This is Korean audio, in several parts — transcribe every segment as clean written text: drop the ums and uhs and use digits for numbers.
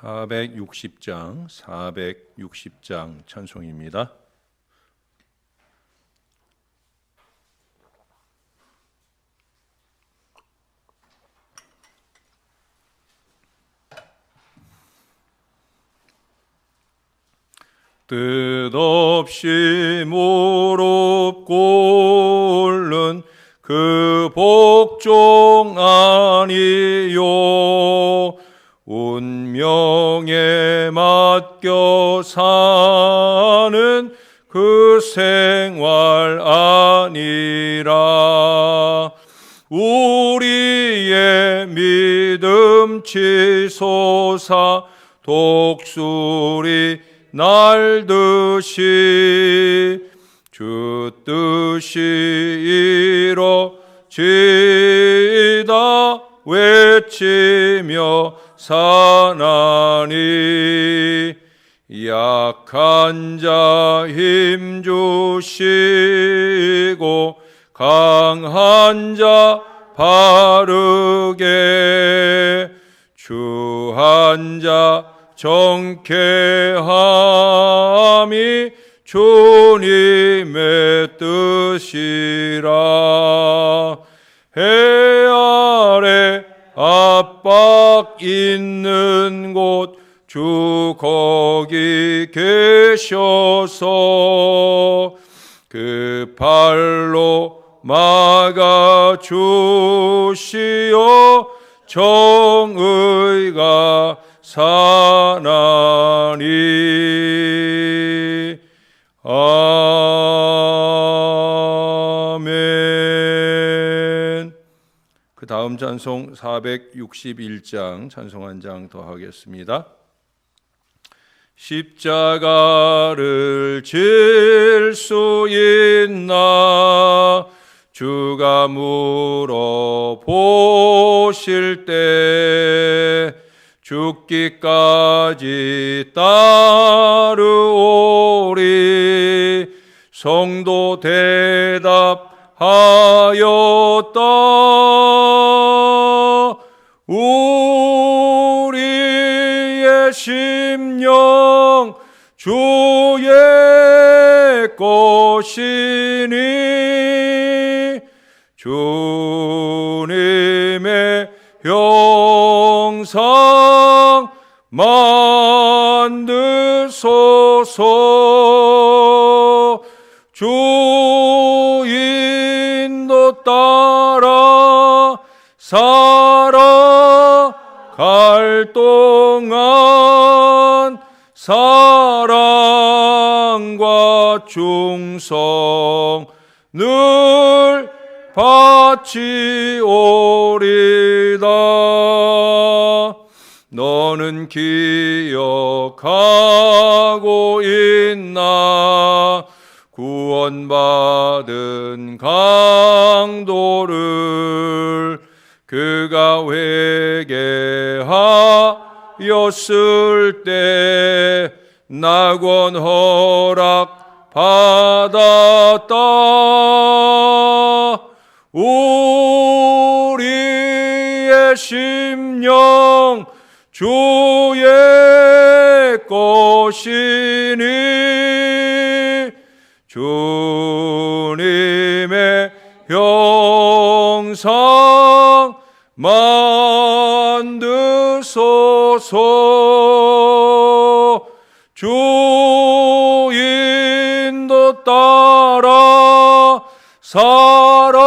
460장 찬송입니다. 뜻없이 무릎 꿇는 그 복종 아니요 운명에 맡겨 사는 그 생활 아니라 우리의 믿음 치솟아 독수리 날듯이 주 뜻이 이뤄지다 외치며 사나니 약한 자 힘 주시고 강한 자 바르게 주한 자 정케함이 주님의 뜻이라. 해 아래 압박 있는 곳 주 거기 계셔서 그 발로 막아 주시어 정의가 사나니. 아멘. 그 다음 찬송 461장 찬송 한 장 더 하겠습니다. 십자가를 질 수 있나 주가 물어보실 때 죽기까지 따르오리. 성도 대답하였다. 우리의 심령 주의 것이니 주님의 형상 만드소서. 주 인도 따라 살아갈 동안 사랑과 충성 늘 바치오리다. 너는 기억하고 있나 구원받은 강도를 그가 회개하였을 때 낙원 허락 받았다. 우리의 심령 주의 것이니 주님의 형상 만드소서. 주 인도 따라 살아갈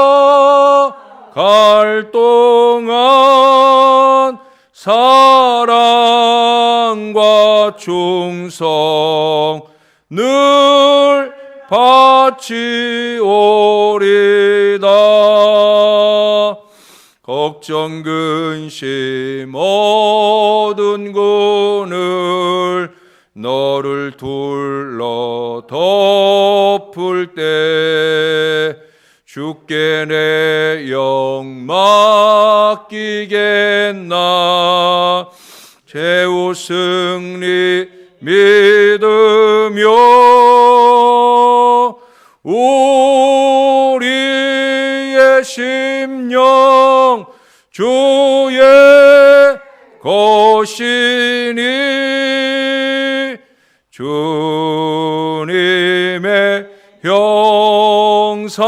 동안 사랑과 충성 늘 바치오리다. 걱정 근심 어두운 그늘 너를 둘러 덮을 때 주께 내 영 맡기겠나. 최후 승리 믿으며 우리의 심령 주의 것이니 주님의 형상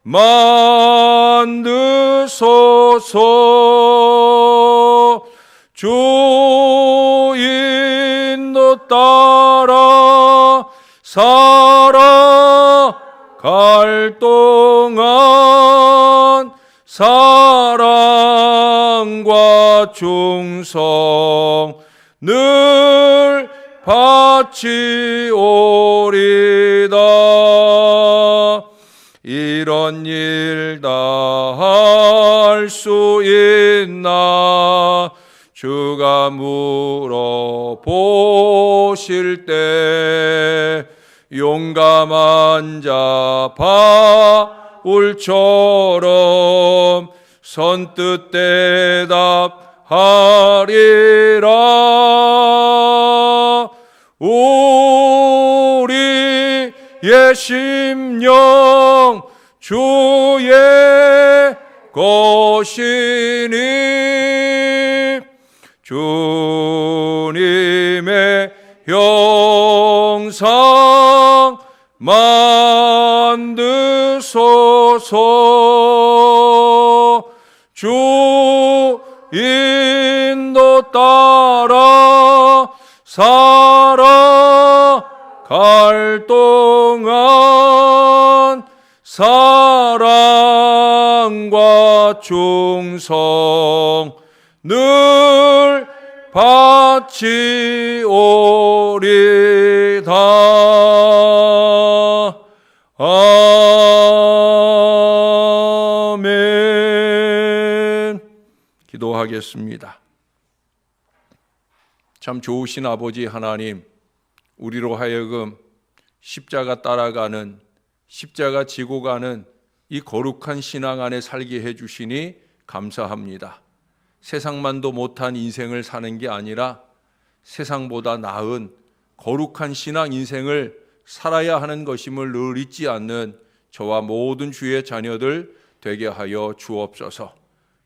만드소서. 주 인도 따라 살아갈 동안 사랑과 충성 늘 바치오리다. 이런 일 다 할 수 있나 주가 물어보실 때 용감한 자 바울처럼 선뜻 대답하리라. 우리의 심령 주의 것이니 주님의 형상 만드소서. 주 인도 따라 살아갈 동안 사랑과 충성 늘 바치오리다. 아멘. 기도하겠습니다. 참 좋으신 아버지 하나님, 우리로 하여금 십자가 따라가는, 십자가 지고 가는 이 거룩한 신앙 안에 살게 해주시니 감사합니다. 세상만도 못한 인생을 사는 게 아니라 세상보다 나은 거룩한 신앙 인생을 살아야 하는 것임을 늘 잊지 않는 저와 모든 주의 자녀들 되게 하여 주옵소서.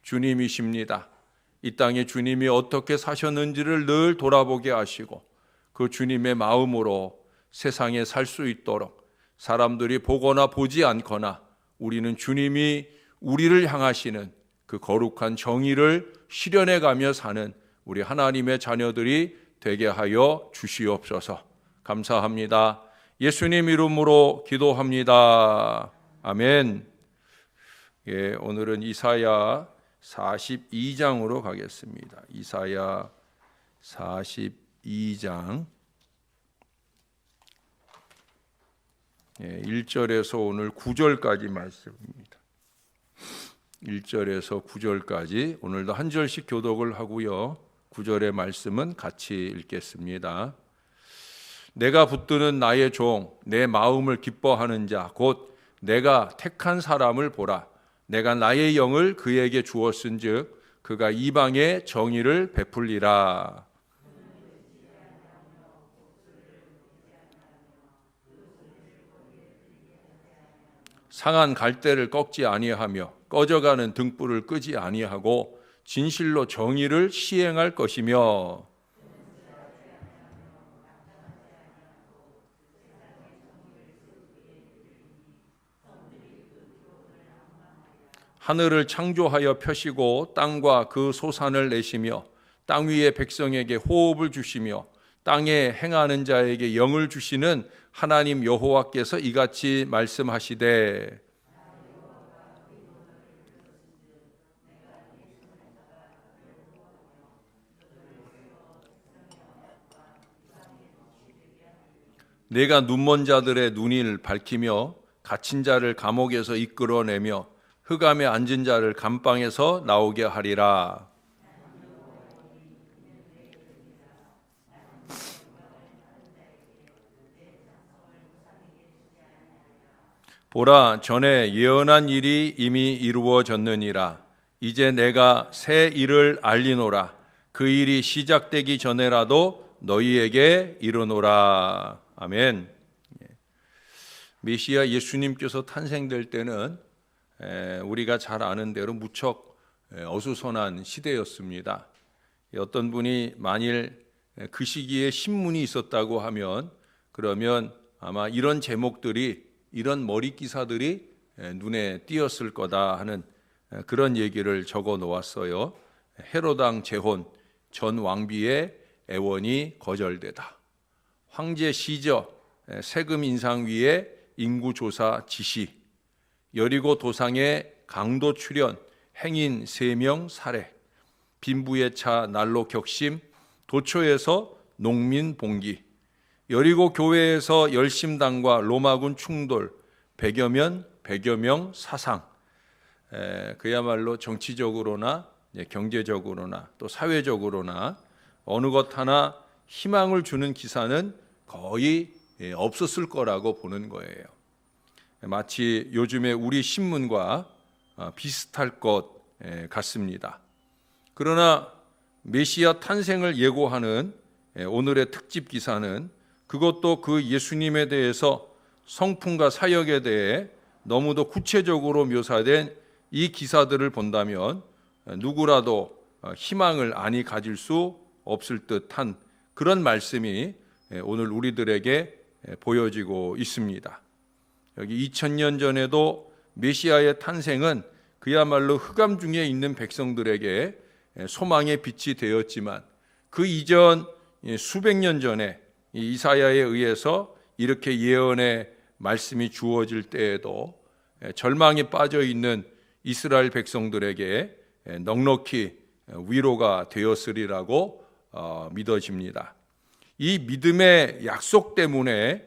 주님이십니다. 이 땅에 주님이 어떻게 사셨는지를 늘 돌아보게 하시고 그 주님의 마음으로 세상에 살 수 있도록 사람들이 보거나 보지 않거나 우리는 주님이 우리를 향하시는 그 거룩한 정의를 실현해 가며 사는 우리 하나님의 자녀들이 되게 하여 주시옵소서. 감사합니다. 예수님 이름으로 기도합니다. 아멘. 예, 오늘은 이사야 42장으로 가겠습니다. 이사야 42장 1절에서 오늘 9절까지 말씀입니다. 1절에서 9절까지 오늘도 한 절씩 교독을 하고요. 9절의 말씀은 같이 읽겠습니다. 내가 붙드는 나의 종, 내 마음을 기뻐하는 자, 곧 내가 택한 사람을 보라. 내가 나의 영을 그에게 주었은즉 그가 이방에 정의를 베풀리라. 상한 갈대를 꺾지 아니하며 꺼져가는 등불을 끄지 아니하고 진실로 정의를 시행할 것이며 하늘을 창조하여 펴시고 땅과 그 소산을 내시며 땅 위의 백성에게 호흡을 주시며 땅에 행하는 자에게 영을 주시는 하나님 여호와께서 이같이 말씀하시되 내가 눈먼 자들의 눈을 밝히며 갇힌 자를 감옥에서 이끌어내며 흑암에 앉은 자를 감방에서 나오게 하리라. 보라, 전에 예언한 일이 이미 이루어졌느니라. 이제 내가 새 일을 알리노라. 그 일이 시작되기 전에라도 너희에게 이르노라. 아멘. 메시아 예수님께서 탄생될 때는 우리가 잘 아는 대로 무척 어수선한 시대였습니다. 어떤 분이 만일 그 시기에 신문이 있었다고 하면 그러면 아마 이런 제목들이, 이런 머리 기사들이 눈에 띄었을 거다 하는 그런 얘기를 적어 놓았어요. 헤롯 왕 재혼, 전 왕비의 애원이 거절되다. 황제 시저, 세금 인상 위에 인구조사 지시, 여리고 도상의 강도 출현, 행인 3명 살해, 빈부의 차 난로 격심, 도초에서 농민 봉기, 여리고 교회에서 열심당과 로마군 충돌, 100여 명 사상. 그야말로 정치적으로나 경제적으로나 또 사회적으로나 어느 것 하나 희망을 주는 기사는 거의 없었을 거라고 보는 거예요. 마치 요즘에 우리 신문과 비슷할 것 같습니다. 그러나 메시아 탄생을 예고하는 오늘의 특집 기사는 그것도 그 예수님에 대해서 성품과 사역에 대해 너무도 구체적으로 묘사된 이 기사들을 본다면 누구라도 희망을 안이 가질 수 없을 듯한 그런 말씀이 오늘 우리들에게 보여지고 있습니다. 여기 2000년 전에도 메시아의 탄생은 그야말로 흑암 중에 있는 백성들에게 소망의 빛이 되었지만 그 이전 수백 년 전에 이사야에 의해서 이렇게 예언의 말씀이 주어질 때에도 절망에 빠져 있는 이스라엘 백성들에게 넉넉히 위로가 되었으리라고 믿어집니다. 이 믿음의 약속 때문에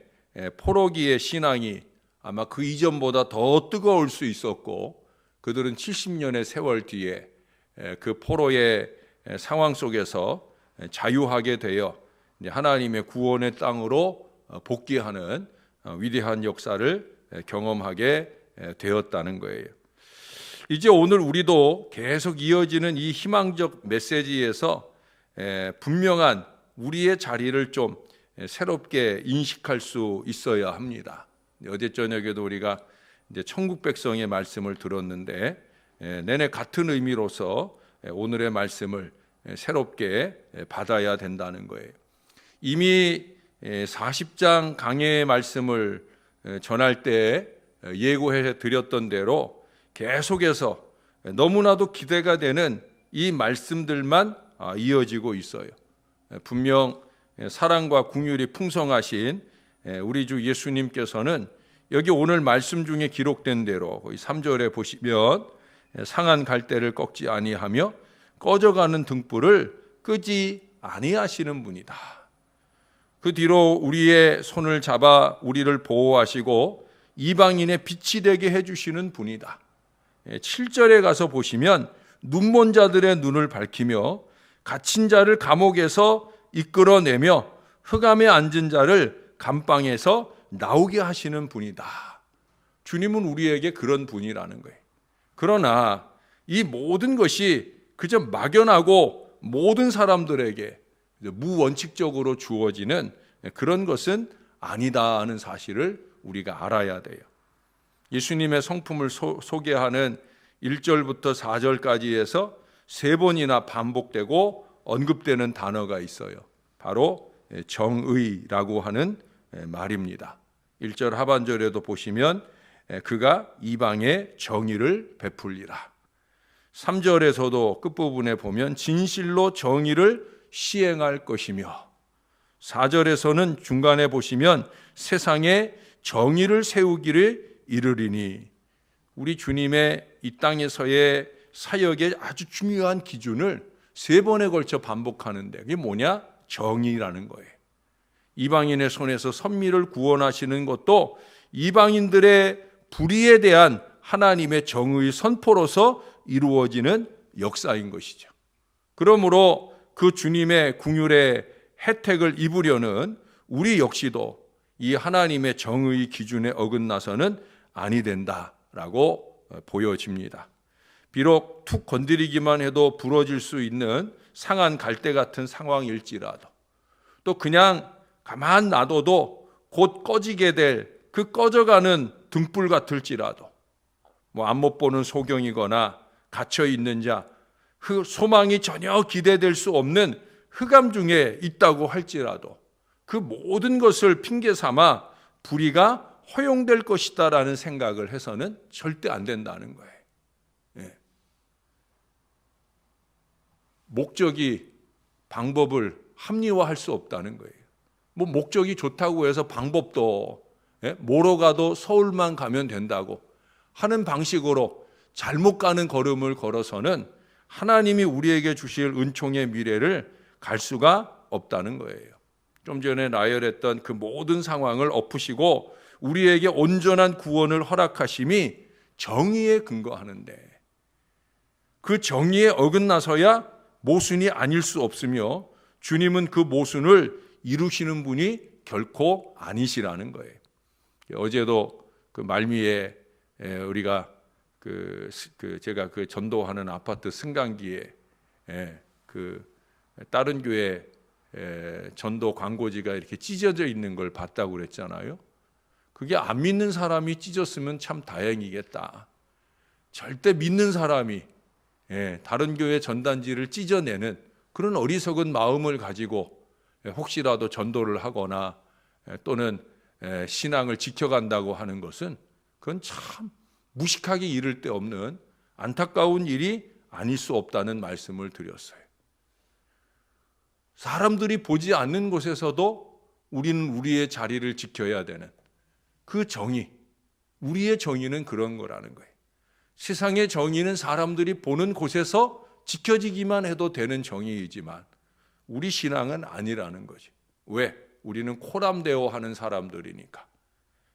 포로기의 신앙이 아마 그 이전보다 더 뜨거울 수 있었고 그들은 70년의 세월 뒤에 그 포로의 상황 속에서 자유하게 되어 하나님의 구원의 땅으로 복귀하는 위대한 역사를 경험하게 되었다는 거예요. 이제 오늘 우리도 계속 이어지는 이 희망적 메시지에서 분명한 우리의 자리를 좀 새롭게 인식할 수 있어야 합니다. 어제 저녁에도 우리가 이제 천국 백성의 말씀을 들었는데 내내 같은 의미로서 오늘의 말씀을 새롭게 받아야 된다는 거예요. 이미 40장 강해의 말씀을 전할 때 예고해 드렸던 대로 계속해서 너무나도 기대가 되는 이 말씀들만 이어지고 있어요. 분명 사랑과 긍휼이 풍성하신 우리 주 예수님께서는 여기 오늘 말씀 중에 기록된 대로 3절에 보시면 상한 갈대를 꺾지 아니하며 꺼져가는 등불을 끄지 아니하시는 분이다. 그 뒤로 우리의 손을 잡아 우리를 보호하시고 이방인의 빛이 되게 해주시는 분이다. 7절에 가서 보시면 눈먼 자들의 눈을 밝히며 갇힌 자를 감옥에서 이끌어내며 흑암에 앉은 자를 감방에서 나오게 하시는 분이다. 주님은 우리에게 그런 분이라는 거예요. 그러나 이 모든 것이 그저 막연하고 모든 사람들에게 무원칙적으로 주어지는 그런 것은 아니다 하는 사실을 우리가 알아야 돼요. 예수님의 성품을 소개하는 1절부터 4절까지에서 3번이나 반복되고 언급되는 단어가 있어요. 바로 정의라고 하는 말입니다. 1절 하반절에도 보시면 그가 이방에 정의를 베풀리라. 3절에서도 끝부분에 보면 진실로 정의를 시행할 것이며 4절에서는 중간에 보시면 세상에 정의를 세우기를 이르리니 우리 주님의 이 땅에서의 사역의 아주 중요한 기준을 3번에 걸쳐 반복하는데 그게 뭐냐? 정의라는 거예요. 이방인의 손에서 선미를 구원하시는 것도 이방인들의 불의에 대한 하나님의 정의 선포로서 이루어지는 역사인 것이죠. 그러므로 그 주님의 긍휼의 혜택을 입으려는 우리 역시도 이 하나님의 정의 기준에 어긋나서는 아니 된다라고 보여집니다. 비록 툭 건드리기만 해도 부러질 수 있는 상한 갈대 같은 상황일지라도 또 그냥 가만 놔둬도 곧 꺼지게 될 그 꺼져가는 등불 같을지라도 뭐 안 못 보는 소경이거나 갇혀 있는 자, 그 소망이 전혀 기대될 수 없는 흑암 중에 있다고 할지라도 그 모든 것을 핑계 삼아 불의가 허용될 것이다라는 생각을 해서는 절대 안 된다는 거예요. 예. 목적이 방법을 합리화할 수 없다는 거예요. 뭐 목적이 좋다고 해서 방법도 뭐로 가도 서울만 가면 된다고 하는 방식으로 잘못 가는 걸음을 걸어서는 하나님이 우리에게 주실 은총의 미래를 갈 수가 없다는 거예요. 좀 전에 나열했던 그 모든 상황을 엎으시고 우리에게 온전한 구원을 허락하심이 정의에 근거하는데 그 정의에 어긋나서야 모순이 아닐 수 없으며 주님은 그 모순을 이루시는 분이 결코 아니시라는 거예요. 어제도 그 말미에 우리가 제가 그 전도하는 아파트 승강기에 그 다른 교회 전도 광고지가 이렇게 찢어져 있는 걸 봤다고 그랬잖아요. 그게 안 믿는 사람이 찢었으면 참 다행이겠다. 절대 믿는 사람이 다른 교회 전단지를 찢어내는 그런 어리석은 마음을 가지고 혹시라도 전도를 하거나 또는 신앙을 지켜간다고 하는 것은 그건 참 무식하게 이를 데 없는 안타까운 일이 아닐 수 없다는 말씀을 드렸어요. 사람들이 보지 않는 곳에서도 우리는 우리의 자리를 지켜야 되는 그 정의, 우리의 정의는 그런 거라는 거예요. 세상의 정의는 사람들이 보는 곳에서 지켜지기만 해도 되는 정의이지만 우리 신앙은 아니라는 거지. 왜? 우리는 코람데오 하는 사람들이니까.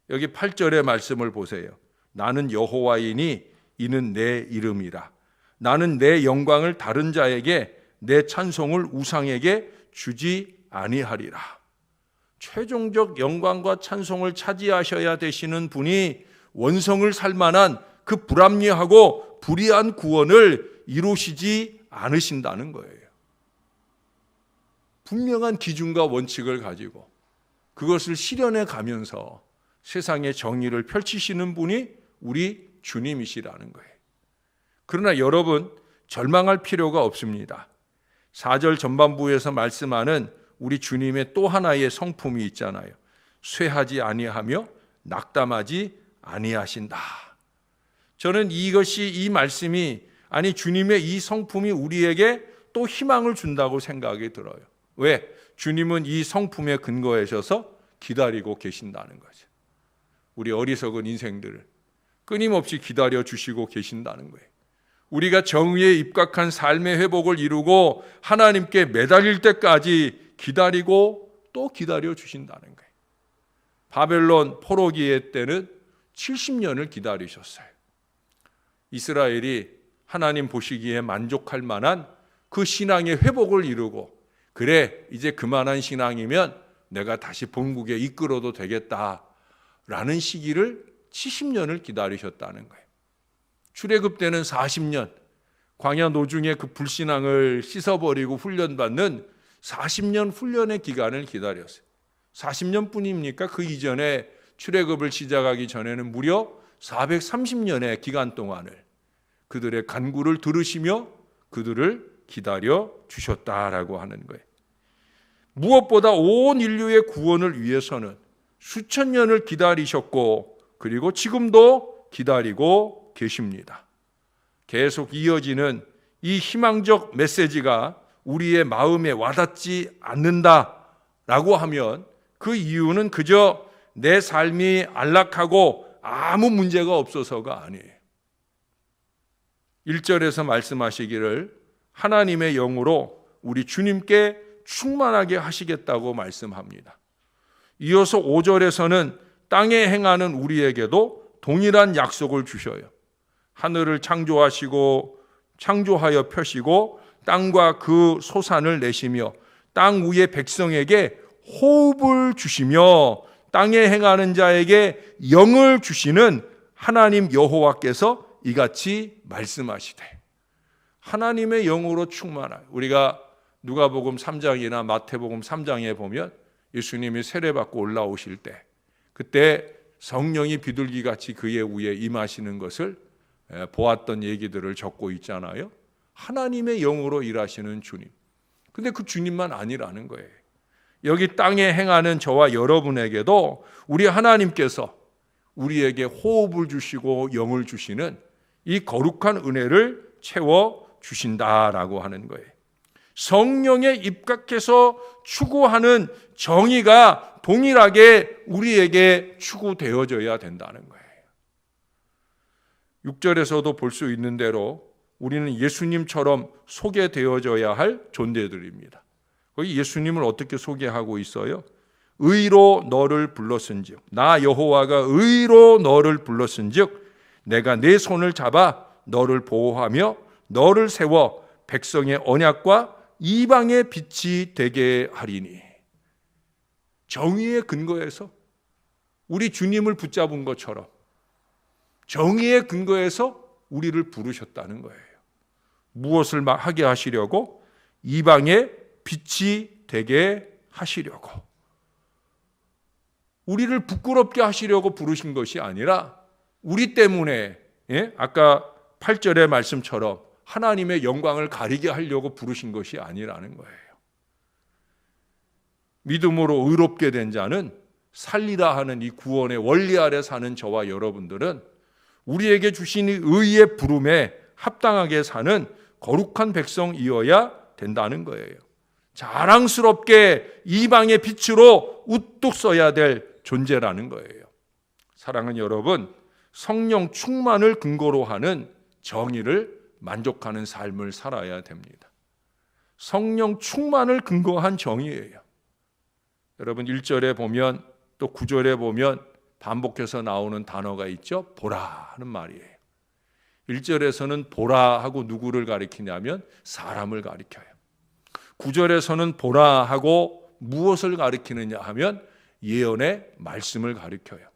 여기 8절의 말씀을 보세요. 나는 여호와이니 이는 내 이름이라. 나는 내 영광을 다른 자에게 내 찬송을 우상에게 주지 아니하리라. 최종적 영광과 찬송을 차지하셔야 되시는 분이 원성을 살만한 그 불합리하고 불의한 구원을 이루시지 않으신다는 거예요. 분명한 기준과 원칙을 가지고 그것을 실현해 가면서 세상의 정의를 펼치시는 분이 우리 주님이시라는 거예요. 그러나 여러분 절망할 필요가 없습니다. 4절 전반부에서 말씀하는 우리 주님의 또 하나의 성품이 있잖아요. 쇠하지 아니하며 낙담하지 아니하신다. 저는 이 말씀이 주님의 이 성품이 우리에게 또 희망을 준다고 생각이 들어요. 왜? 주님은 이 성품에 근거하셔서 기다리고 계신다는 거죠. 우리 어리석은 인생들을 끊임없이 기다려 주시고 계신다는 거예요. 우리가 정의에 입각한 삶의 회복을 이루고 하나님께 매달릴 때까지 기다리고 또 기다려 주신다는 거예요. 바벨론 포로기의 때는 70년을 기다리셨어요. 이스라엘이 하나님 보시기에 만족할 만한 그 신앙의 회복을 이루고 그래 이제 그만한 신앙이면 내가 다시 본국에 이끌어도 되겠다라는 시기를 70년을 기다리셨다는 거예요. 출애굽 때는 40년, 광야 노중의 그 불신앙을 씻어버리고 훈련받는 40년 훈련의 기간을 기다렸어요. 40년뿐입니까? 그 이전에 출애굽을 시작하기 전에는 무려 430년의 기간 동안을 그들의 간구를 들으시며 그들을 기다려 주셨다라고 하는 거예요. 무엇보다 온 인류의 구원을 위해서는 수천 년을 기다리셨고 그리고 지금도 기다리고 계십니다. 계속 이어지는 이 희망적 메시지가 우리의 마음에 와닿지 않는다라고 하면 그 이유는 그저 내 삶이 안락하고 아무 문제가 없어서가 아니에요. 1절에서 말씀하시기를 하나님의 영으로 우리 주님께 충만하게 하시겠다고 말씀합니다. 이어서 5절에서는 땅에 행하는 우리에게도 동일한 약속을 주셔요. 하늘을 창조하여 펴시고 땅과 그 소산을 내시며 땅 위의 백성에게 호흡을 주시며 땅에 행하는 자에게 영을 주시는 하나님 여호와께서 이같이 말씀하시되 하나님의 영으로 충만하여 우리가 누가복음 3장이나 마태복음 3장에 보면 예수님이 세례받고 올라오실 때 그때 성령이 비둘기같이 그의 위에 임하시는 것을 보았던 얘기들을 적고 있잖아요. 하나님의 영으로 일하시는 주님. 근데 그 주님만 아니라는 거예요. 여기 땅에 행하는 저와 여러분에게도 우리 하나님께서 우리에게 호흡을 주시고 영을 주시는 이 거룩한 은혜를 채워 주신다라고 하는 거예요. 성령에 입각해서 추구하는 정의가 동일하게 우리에게 추구되어져야 된다는 거예요. 6절에서도 볼 수 있는 대로 우리는 예수님처럼 소개되어져야 할 존재들입니다. 거기 예수님을 어떻게 소개하고 있어요? 의로 너를 불렀은즉, 나 여호와가 의로 너를 불렀은즉 내가 내 손을 잡아 너를 보호하며 너를 세워 백성의 언약과 이방의 빛이 되게 하리니. 정의의 근거에서 우리 주님을 붙잡은 것처럼 정의의 근거에서 우리를 부르셨다는 거예요. 무엇을 하게 하시려고? 이방의 빛이 되게 하시려고. 우리를 부끄럽게 하시려고 부르신 것이 아니라 우리 때문에, 아까 8절의 말씀처럼 하나님의 영광을 가리게 하려고 부르신 것이 아니라는 거예요. 믿음으로 의롭게 된 자는 살리라 하는 이 구원의 원리 아래 사는 저와 여러분들은 우리에게 주신 이 의의 부름에 합당하게 사는 거룩한 백성이어야 된다는 거예요. 자랑스럽게 이방의 빛으로 우뚝 서야 될 존재라는 거예요. 사랑하는 여러분, 성령 충만을 근거로 하는 정의를 만족하는 삶을 살아야 됩니다. 성령 충만을 근거한 정의예요. 여러분 1절에 보면 또 9절에 보면 반복해서 나오는 단어가 있죠. 보라 하는 말이에요. 1절에서는 보라 하고 누구를 가리키냐면 사람을 가리켜요. 9절에서는 보라 하고 무엇을 가리키느냐 하면 예언의 말씀을 가리켜요.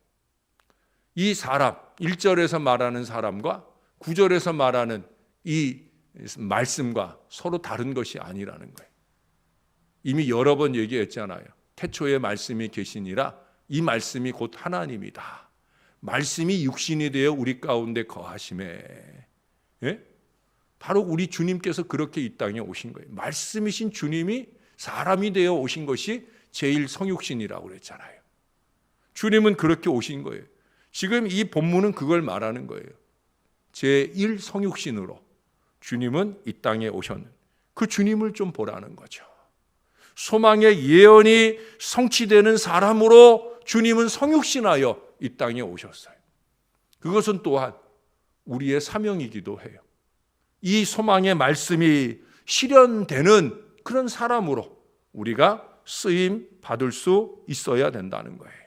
이 사람, 1절에서 말하는 사람과 9절에서 말하는 이 말씀과 서로 다른 것이 아니라는 거예요. 이미 여러 번 얘기했잖아요. 태초에 말씀이 계시니라, 이 말씀이 곧 하나님이다. 말씀이 육신이 되어 우리 가운데 거하심에, 바로 우리 주님께서 그렇게 이 땅에 오신 거예요. 말씀이신 주님이 사람이 되어 오신 것이 제일 성육신이라고 그랬잖아요. 주님은 그렇게 오신 거예요. 지금 이 본문은 그걸 말하는 거예요. 제1 성육신으로 주님은 이 땅에 오셨는 그 주님을 좀 보라는 거죠. 소망의 예언이 성취되는 사람으로 주님은 성육신하여 이 땅에 오셨어요. 그것은 또한 우리의 사명이기도 해요. 이 소망의 말씀이 실현되는 그런 사람으로 우리가 쓰임 받을 수 있어야 된다는 거예요.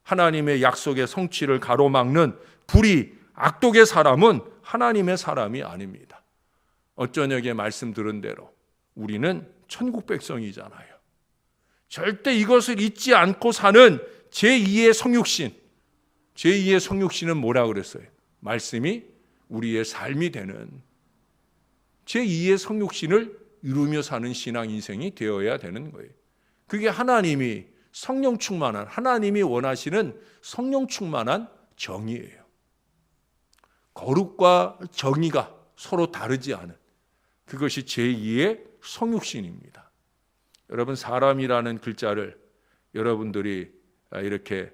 하나님의 약속의 성취를 가로막는 불의, 악독의 사람은 하나님의 사람이 아닙니다. 어쩌녁에 말씀 들은 대로 우리는 천국 백성이잖아요. 절대 이것을 잊지 않고 사는 제2의 성육신. 제2의 성육신은 뭐라 그랬어요? 말씀이 우리의 삶이 되는 제2의 성육신을 이루며 사는 신앙 인생이 되어야 되는 거예요. 그게 하나님이 성령 충만한, 하나님이 원하시는 성령 충만한 정의예요. 거룩과 정의가 서로 다르지 않은 그것이 제2의 성육신입니다. 여러분, 사람이라는 글자를 여러분들이 이렇게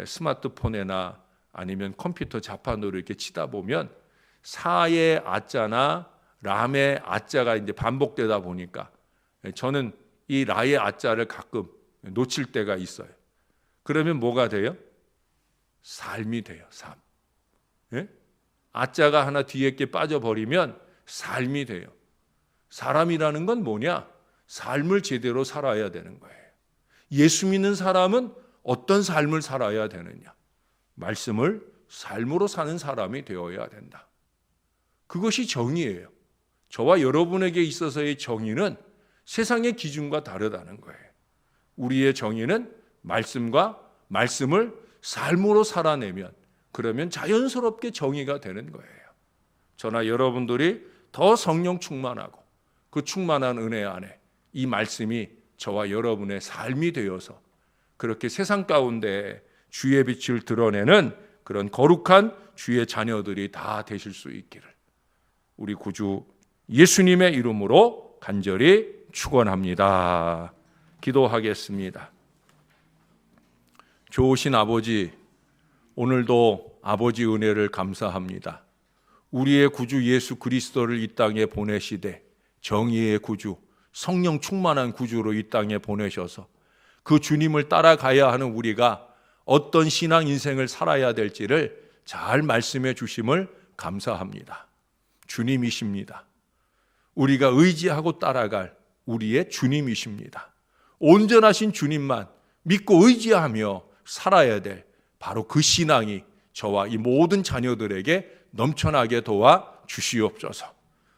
스마트폰이나 아니면 컴퓨터 자판으로 이렇게 치다 보면 사의 아자나 람의 아자가 이제 반복되다 보니까 저는 이 라의 아자를 가끔 놓칠 때가 있어요. 그러면 뭐가 돼요? 삶이 돼요. 삶. 아자가 하나 뒤에 게 빠져버리면 삶이 돼요. 사람이라는 건 뭐냐? 삶을 제대로 살아야 되는 거예요. 예수 믿는 사람은 어떤 삶을 살아야 되느냐? 말씀을 삶으로 사는 사람이 되어야 된다. 그것이 정의예요. 저와 여러분에게 있어서의 정의는 세상의 기준과 다르다는 거예요. 우리의 정의는 말씀과 말씀을 삶으로 살아내면 그러면 자연스럽게 정의가 되는 거예요. 저나 여러분들이 더 성령 충만하고 그 충만한 은혜 안에 이 말씀이 저와 여러분의 삶이 되어서 그렇게 세상 가운데 주의 빛을 드러내는 그런 거룩한 주의 자녀들이 다 되실 수 있기를 우리 구주 예수님의 이름으로 간절히 축원합니다. 기도하겠습니다. 좋으신 아버지, 오늘도 아버지 은혜를 감사합니다. 우리의 구주 예수 그리스도를 이 땅에 보내시되 정의의 구주, 성령 충만한 구주로 이 땅에 보내셔서 그 주님을 따라가야 하는 우리가 어떤 신앙 인생을 살아야 될지를 잘 말씀해 주심을 감사합니다. 주님이십니다. 우리가 의지하고 따라갈 우리의 주님이십니다. 온전하신 주님만 믿고 의지하며 살아야 될 바로 그 신앙이 저와 이 모든 자녀들에게 넘쳐나게 도와 주시옵소서.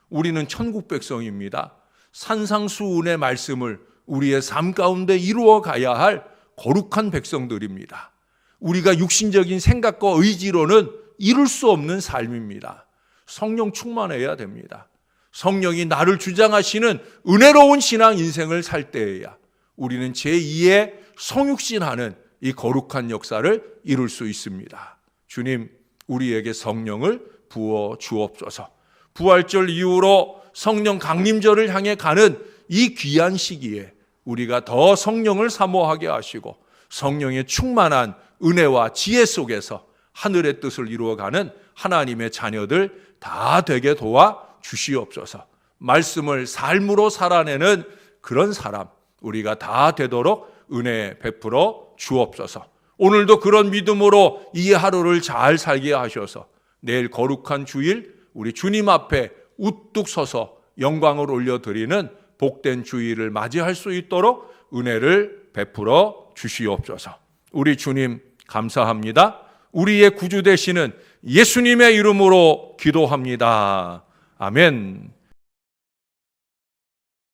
우리는 천국 백성입니다. 산상수훈의 말씀을 우리의 삶 가운데 이루어 가야 할 거룩한 백성들입니다. 우리가 육신적인 생각과 의지로는 이룰 수 없는 삶입니다. 성령 충만해야 됩니다. 성령이 나를 주장하시는 은혜로운 신앙 인생을 살 때에야 우리는 제2의 성육신하는 이 거룩한 역사를 이룰 수 있습니다. 주님, 우리에게 성령을 부어 주옵소서. 부활절 이후로 성령 강림절을 향해 가는 이 귀한 시기에 우리가 더 성령을 사모하게 하시고 성령의 충만한 은혜와 지혜 속에서 하늘의 뜻을 이루어가는 하나님의 자녀들 다 되게 도와 주시옵소서. 말씀을 삶으로 살아내는 그런 사람 우리가 다 되도록 은혜 베풀어 주옵소서. 오늘도 그런 믿음으로 이 하루를 잘 살게 하셔서 내일 거룩한 주일 우리 주님 앞에 우뚝 서서 영광을 올려드리는 복된 주일을 맞이할 수 있도록 은혜를 베풀어 주시옵소서. 우리 주님 감사합니다. 우리의 구주 되시는 예수님의 이름으로 기도합니다. 아멘.